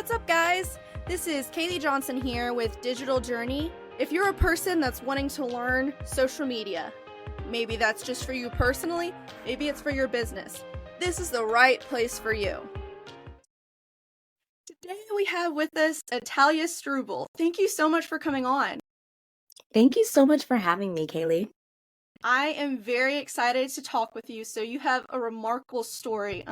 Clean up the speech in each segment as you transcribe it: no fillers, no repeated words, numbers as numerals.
What's up, guys? This is Kaylee Johnson here with Digital Journey. If you're a person that's wanting to learn social media, maybe that's just for you personally, maybe it's for your business, this is the right place for you. Today we have with us Natalia Struble. Thank you so much for coming on. Thank you so much for having me, Kaylee. I am very excited to talk with you. So you have a remarkable story.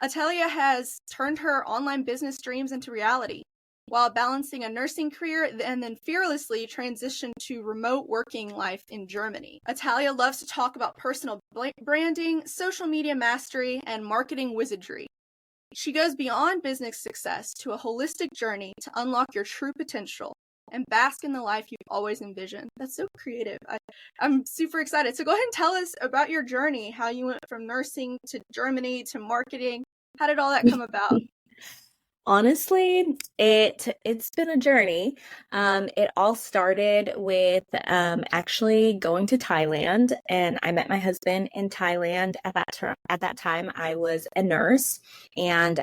Natalia has turned her online business dreams into reality while balancing a nursing career and then fearlessly transitioned to remote working life in Germany. Natalia loves to talk about personal branding, social media mastery, and marketing wizardry. She goes beyond business success to a holistic journey to unlock your true potential and bask in the life you've always envisioned. That's so creative. I'm super excited. So go ahead and tell us about your journey, how you went from nursing to Germany to marketing. How did all that come about? Honestly, it's been a journey. It all started with actually going to Thailand, and I met my husband in Thailand. At that time, I was a nurse, and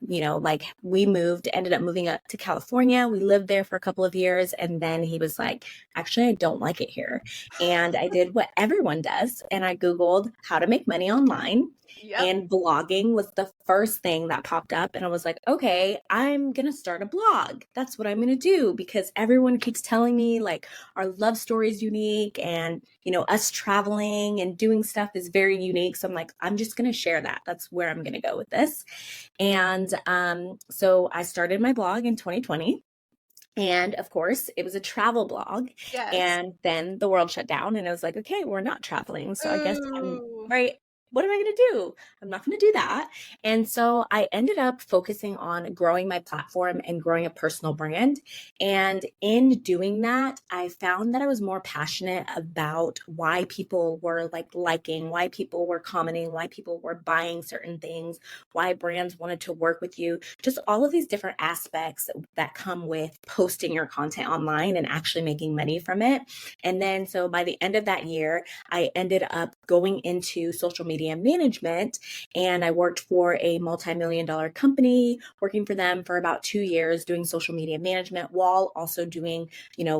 we ended up moving up to California. We lived there for a couple of years, and then he was like, "Actually, I don't like it here." And I did what everyone does, and I Googled how to make money online. Yep. And blogging was the first thing that popped up. And I was like, okay, I'm going to start a blog. That's what I'm going to do, because everyone keeps telling me like our love story is unique and, us traveling and doing stuff is very unique. So I'm like, I'm just going to share that. That's where I'm going to go with this. And so I started my blog in 2020. And of course, it was a travel blog. Yes. And then the world shut down and I was like, okay, we're not traveling. So I guess right. What am I going to do? I'm not going to do that. And so I ended up focusing on growing my platform and growing a personal brand. And in doing that, I found that I was more passionate about why people were liking, why people were commenting, why people were buying certain things, why brands wanted to work with you, just all of these different aspects that come with posting your content online and actually making money from it. And then so by the end of that year, I ended up going into social media management, and I worked for a multi-million-dollar company, working for them for about 2 years, doing social media management while also doing,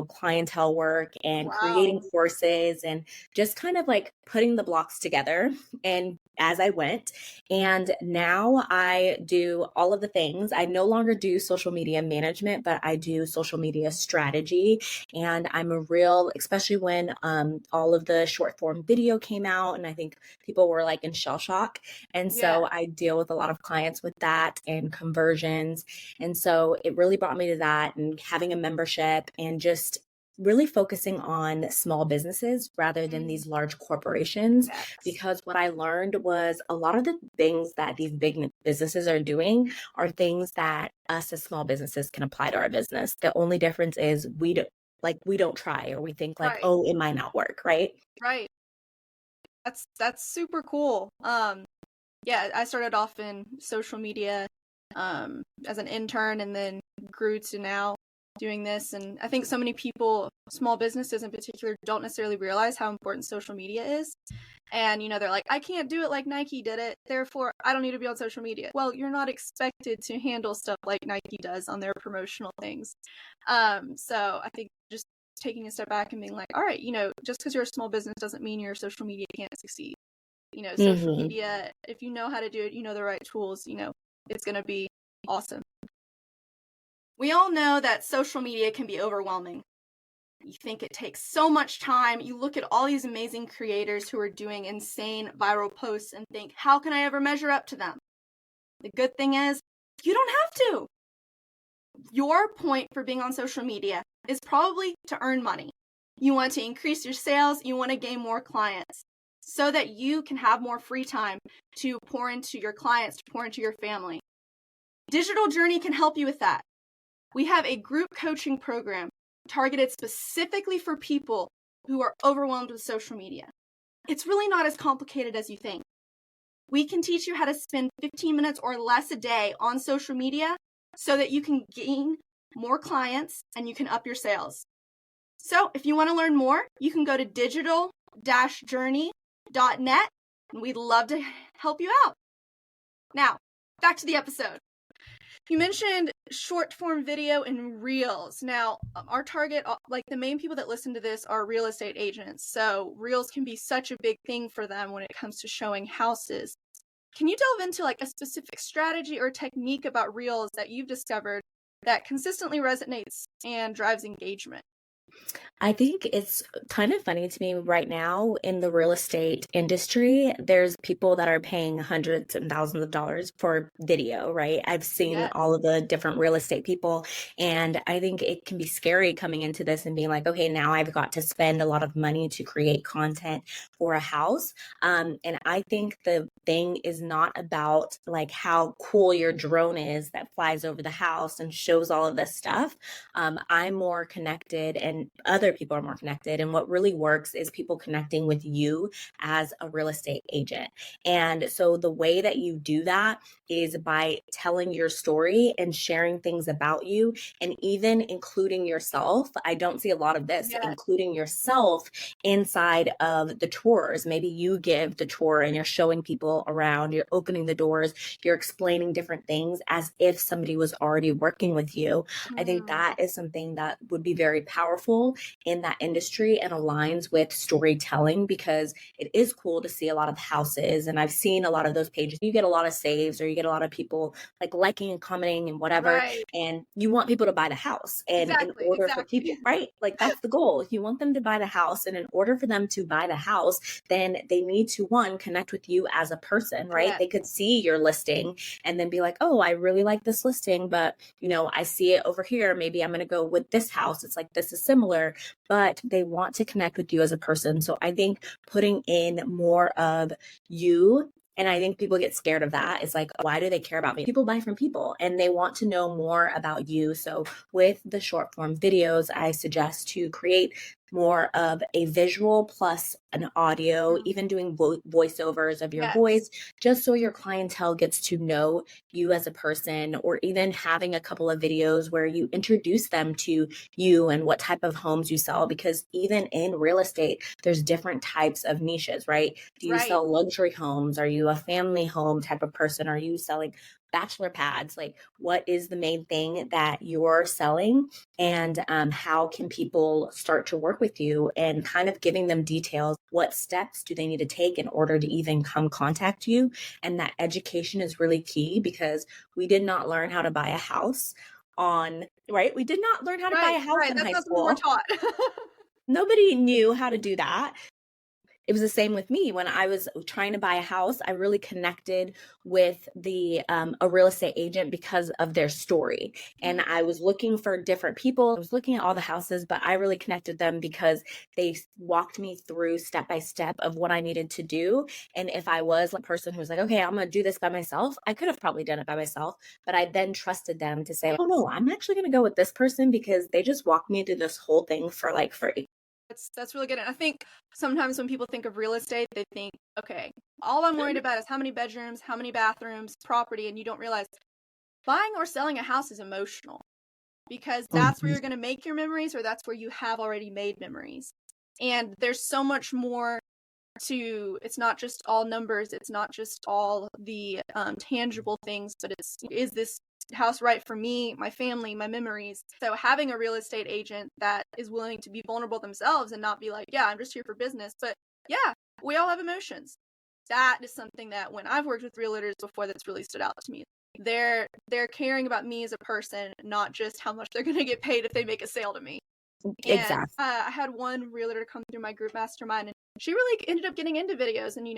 clientele work and creating courses and just kind of like putting the blocks together and as I went. And now I do all of the things. I no longer do social media management, but I do social media strategy. And I'm especially when all of the short form video came out, and I think people were like in shell shock. And so I deal with a lot of clients with that and conversions. And so it really brought me to that, and having a membership and just really focusing on small businesses rather than these large corporations. Yes. Because what I learned was a lot of the things that these big businesses are doing are things that us as small businesses can apply to our business. The only difference is we don't try, or we think like, oh, it might not work, right? Right. That's super cool. I started off in social media as an intern, and then grew to now doing this. And I think so many people, small businesses in particular, don't necessarily realize how important social media is. And, they're like, I can't do it like Nike did it, therefore I don't need to be on social media. Well, you're not expected to handle stuff like Nike does on their promotional things. So I think just taking a step back and being like, all right, just because you're a small business doesn't mean your social media can't succeed. Social media, if you know how to do it, the right tools, it's going to be awesome. We all know that social media can be overwhelming. You think it takes so much time. You look at all these amazing creators who are doing insane viral posts and think, how can I ever measure up to them? The good thing is, you don't have to. Your point for being on social media is probably to earn money. You want to increase your sales. You want to gain more clients so that you can have more free time to pour into your clients, to pour into your family. Digital Journey can help you with that. We have a group coaching program targeted specifically for people who are overwhelmed with social media. It's really not as complicated as you think. We can teach you how to spend 15 minutes or less a day on social media so that you can gain more clients and you can up your sales. So if you want to learn more, you can go to digital-journey.net, and we'd love to help you out. Now, back to the episode. You mentioned short form video and reels. Now, our target, like the main people that listen to this are real estate agents. So reels can be such a big thing for them when it comes to showing houses. Can you delve into like a specific strategy or technique about reels that you've discovered that consistently resonates and drives engagement? I think it's kind of funny to me right now in the real estate industry. There's people that are paying hundreds and thousands of dollars for video, right? I've seen Yes. all of the different real estate people, and I think it can be scary coming into this and being like, okay, now I've got to spend a lot of money to create content for a house. And I think the thing is not about like how cool your drone is that flies over the house and shows all of this stuff. I'm more connected and other people are more connected. And what really works is people connecting with you as a real estate agent. And so the way that you do that is by telling your story and sharing things about you and even including yourself. I don't see a lot of this, Yes. including yourself inside of the tours. Maybe you give the tour and you're showing people around, you're opening the doors, you're explaining different things as if somebody was already working with you. I think Mm, that is something that would be very powerful in that industry and aligns with storytelling because it is cool to see a lot of houses. And I've seen a lot of those pages. You get a lot of saves or you get a lot of people like liking and commenting and whatever. right. And you want people to buy the house. And in Exactly. order for Exactly. people, right? Like that's the goal. You want them to buy the house. And in order for them to buy the house, then they need to one, connect with you as a person, right? Yes. They could see your listing and then be like, oh, I really like this listing, but I see it over here. Maybe I'm going to go with this house. It's like, this is similar, but they want to connect with you as a person. So I think putting in more of you, and I think people get scared of that. It's like, why do they care about me? People buy from people and they want to know more about you. So with the short form videos, I suggest to create more of a visual plus an audio, Mm, even doing voiceovers of your yes. voice, just so your clientele gets to know you as a person, or even having a couple of videos where you introduce them to you and what type of homes you sell. Because even in real estate, there's different types of niches, right? Do you Right. sell luxury homes? Are you a family home type of person? Are you selling bachelor pads? Like, what is the main thing that you're selling? And how can people start to work with you, and kind of giving them details? What steps do they need to take in order to even come contact you? And that education is really key because we did not learn how to buy a house right? We did not learn how to buy Right. a house Right. in That's high not something we're school. taught. Nobody knew how to do that. It was the same with me when I was trying to buy a house. I really connected with the a real estate agent because of their story, and Mm, I was looking for different people. I was looking at all the houses, but I really connected them because they walked me through step by step of what I needed to do. And if I was a person who was like, okay, I'm going to do this by myself, I could have probably done it by myself, but I then trusted them to say, oh no, I'm actually going to go with this person because they just walked me through this whole thing for like free. that's really good. And I think sometimes when people think of real estate, they think, okay, all I'm worried about is how many bedrooms, how many bathrooms, property, and you don't realize buying or selling a house is emotional because that's where Mhm. you're going to make your memories or that's where you have already made memories. And there's so much more to it's not just all numbers, it's not just all the tangible things, but is this house right for me, my family, my memories? So having a real estate agent that is willing to be vulnerable themselves and not be like, yeah, I'm just here for business, but yeah, we all have emotions. That is something that when I've worked with realtors before, that's really stood out to me. They're caring about me as a person, not just how much they're going to get paid if they make a sale to me. And Exactly. I had one realtor come through my group mastermind, and she really ended up getting into videos and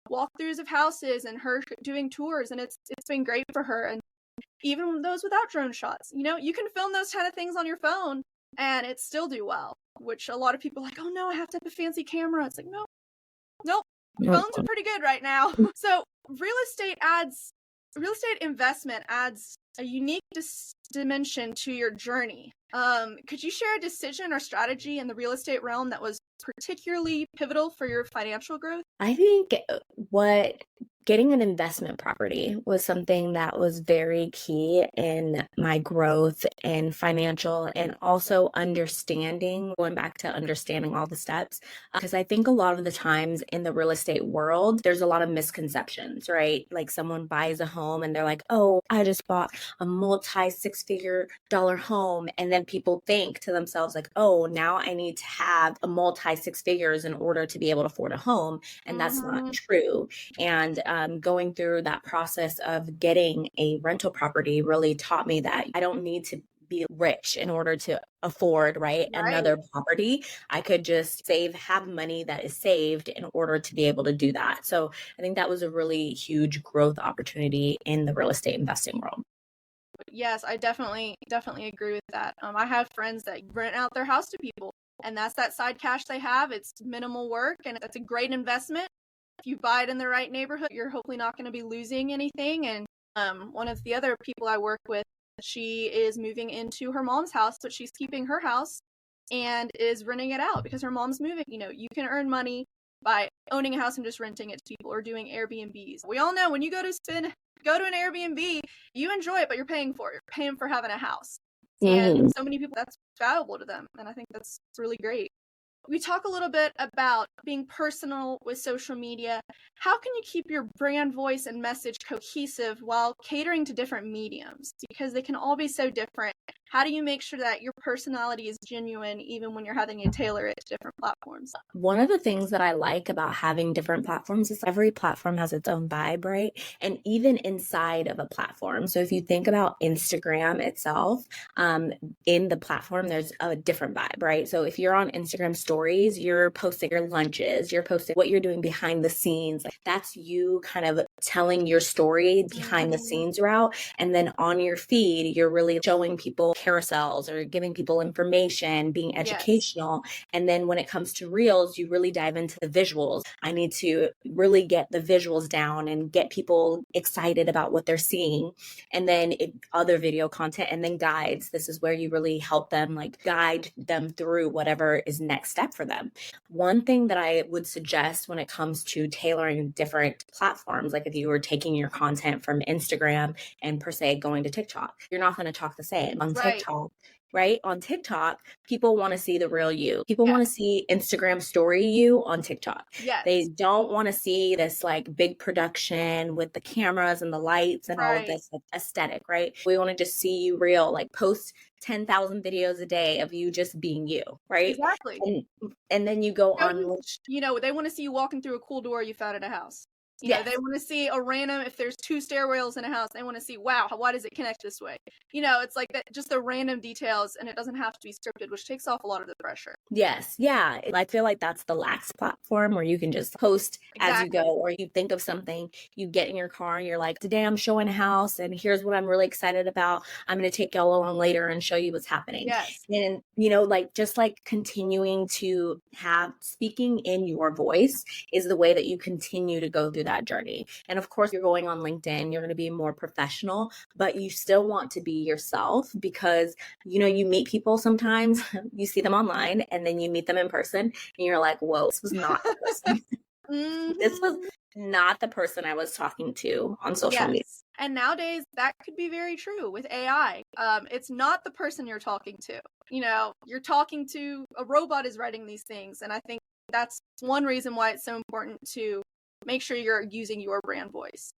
walkthroughs of houses and her doing tours, and it's been great for her. And even those without drone shots, you can film those kind of things on your phone, and it still do well. Which a lot of people are like, oh no, I have to have a fancy camera. It's like, no, nope, phones are pretty good right now. So real estate investment adds a unique dimension to your journey. Could you share a decision or strategy in the real estate realm that was particularly pivotal for your financial growth? I think what Getting an investment property was something that was very key in my growth and financial, and also understanding, going back to understanding all the steps. Because I think a lot of the times in the real estate world, there's a lot of misconceptions, right? Like someone buys a home and they're like, oh, I just bought a multi six-figure dollar home. And then people think to themselves like, oh, now I need to have a multi six figures in order to be able to afford a home. And that's not true. And going through that process of getting a rental property really taught me that I don't need to be rich in order to afford, right, another property. I could just have money that is saved in order to be able to do that. So I think that was a really huge growth opportunity in the real estate investing world. Yes, I definitely agree with that. I have friends that rent out their house to people, and that's that side cash they have. It's minimal work, and it's a great investment. If you buy it in the right neighborhood, you're hopefully not going to be losing anything. And one of the other people I work with, she is moving into her mom's house, but she's keeping her house and is renting it out because her mom's moving. You know, you can earn money by owning a house and just renting it to people, or doing Airbnbs. We all know when you go to an Airbnb, you enjoy it, but you're paying for it. You're paying for having a house. And so many people, that's valuable to them. And I think that's really great. We talk a little bit about being personal with social media. How can you keep your brand voice and message cohesive while catering to different mediums? Because they can all be so different. How do you make sure that your personality is genuine even when you're having to tailor it to different platforms? One of the things that I like about having different platforms is every platform has its own vibe, right? And even inside of a platform. So if you think about Instagram itself, in the platform, there's a different vibe, right? So if you're on Instagram stories, you're posting your lunches, you're posting what you're doing behind the scenes. Like that's you kind of telling your story behind the scenes route. And then on your feed, you're really showing people carousels or giving people information, being educational. And then when it comes to reels, you really dive into the visuals. I need to really get the visuals down and get people excited about what they're seeing. And then other video content, and then guides. This is where you really help them, like guide them through whatever is next step for them. One thing that I would suggest when it comes to tailoring different platforms, like if you were taking your content from Instagram and per se going to TikTok, you're not going to talk the same on TikTok. Right? On TikTok, people want to see the real you. People want to see Instagram story you on TikTok. They don't want to see this like big production with the cameras and the lights and all of this aesthetic, right? We want to just see you real, like post 10,000 videos a day of you just being you, right? Exactly. And then you go on. You know, they want to see you walking through a cool door you found at a house. You know, they want to see a random, if there's 2 stairwells in a house, they want to see, wow, why does it connect this way? You know, it's like that, just the random details, and it doesn't have to be scripted, which takes off a lot of the pressure. Yes. Yeah. I feel like that's the lax platform where you can just post as you go, or you think of something, you get in your car and you're like, today I'm showing a house and here's what I'm really excited about. I'm going to take y'all along later and show you what's happening. And, you know, like just like continuing to have speaking in your voice is the way that you continue to go through that journey. And of course, you're going on LinkedIn, you're going to be more professional, but you still want to be yourself because, you know, you meet people sometimes, you see them online and then you meet them in person and you're like, whoa, this was not the person. This was not the person I was talking to on social media. And nowadays that could be very true with AI. It's not the person you're talking to. You know, you're talking to a robot is writing these things. And I think that's one reason why it's so important to make sure you're using your brand voice.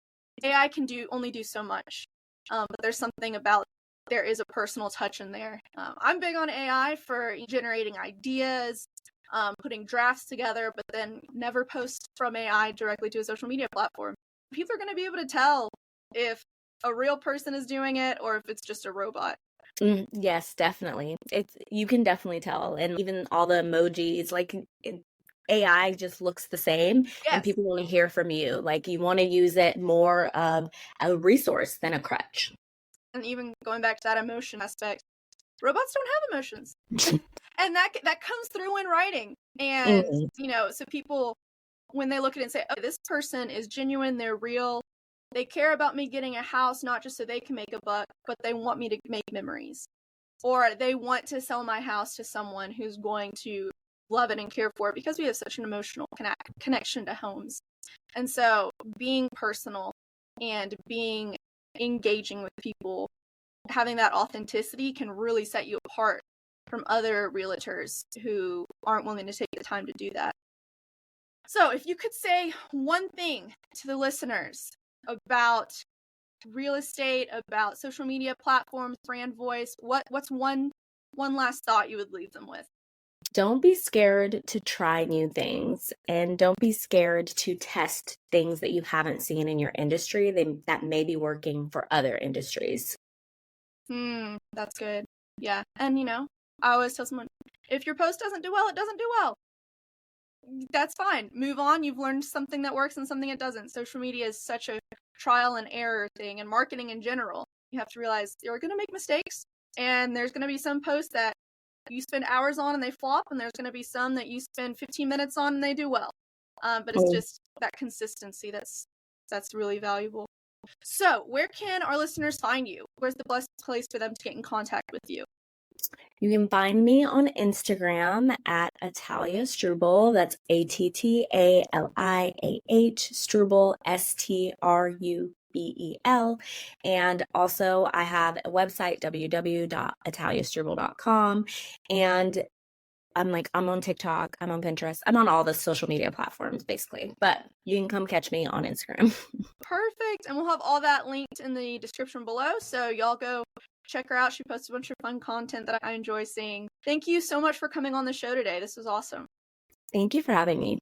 AI can only do so much. But there's something about there is a personal touch in there. I'm big on AI for generating ideas, putting drafts together, but then never post from AI directly to a social media platform. People are going to be able to tell if a real person is doing it or if it's just a robot. Yes, definitely. You can definitely tell. And even all the emojis, like AI just looks the same and people want to hear from you. Like you want to use it more of a resource than a crutch. And even going back to that emotion aspect, robots don't have emotions. And that comes through in writing. And, you know, so people, when they look at it and say, oh, this person is genuine, they're real, they care about me getting a house, not just so they can make a buck, but they want me to make memories. Or they want to sell my house to someone who's going to love it and care for it because we have such an emotional connection to homes. And so being personal and being engaging with people, having that authenticity can really set you apart from other realtors who aren't willing to take the time to do that. So if you could say one thing to the listeners about real estate, about social media platforms, brand voice, what's one last thought you would leave them with? Don't be scared to try new things, and don't be scared to test things that you haven't seen in your industry that may be working for other industries. That's good. Yeah. And I always tell someone, if your post doesn't do well, it doesn't do well. That's fine. Move on. You've learned something that works and something that doesn't. Social media is such a trial and error thing, and marketing in general. You have to realize you're going to make mistakes, and there's going to be some posts that you spend hours on and they flop, and there's going to be some that you spend 15 minutes on and they do well. But it's just that consistency that's really valuable. So, where can our listeners find you? Where's the best place for them to get in contact with you? You can find me on Instagram at Atalia Struble. That's ATTALIAH Struble, STRUBEL. And also, I have a website, www.ataliastruble.com. And I'm on TikTok, I'm on Pinterest, I'm on all the social media platforms basically, but you can come catch me on Instagram. Perfect. And we'll have all that linked in the description below. So y'all go check her out. She posts a bunch of fun content that I enjoy seeing. Thank you so much for coming on the show today. This was awesome. Thank you for having me.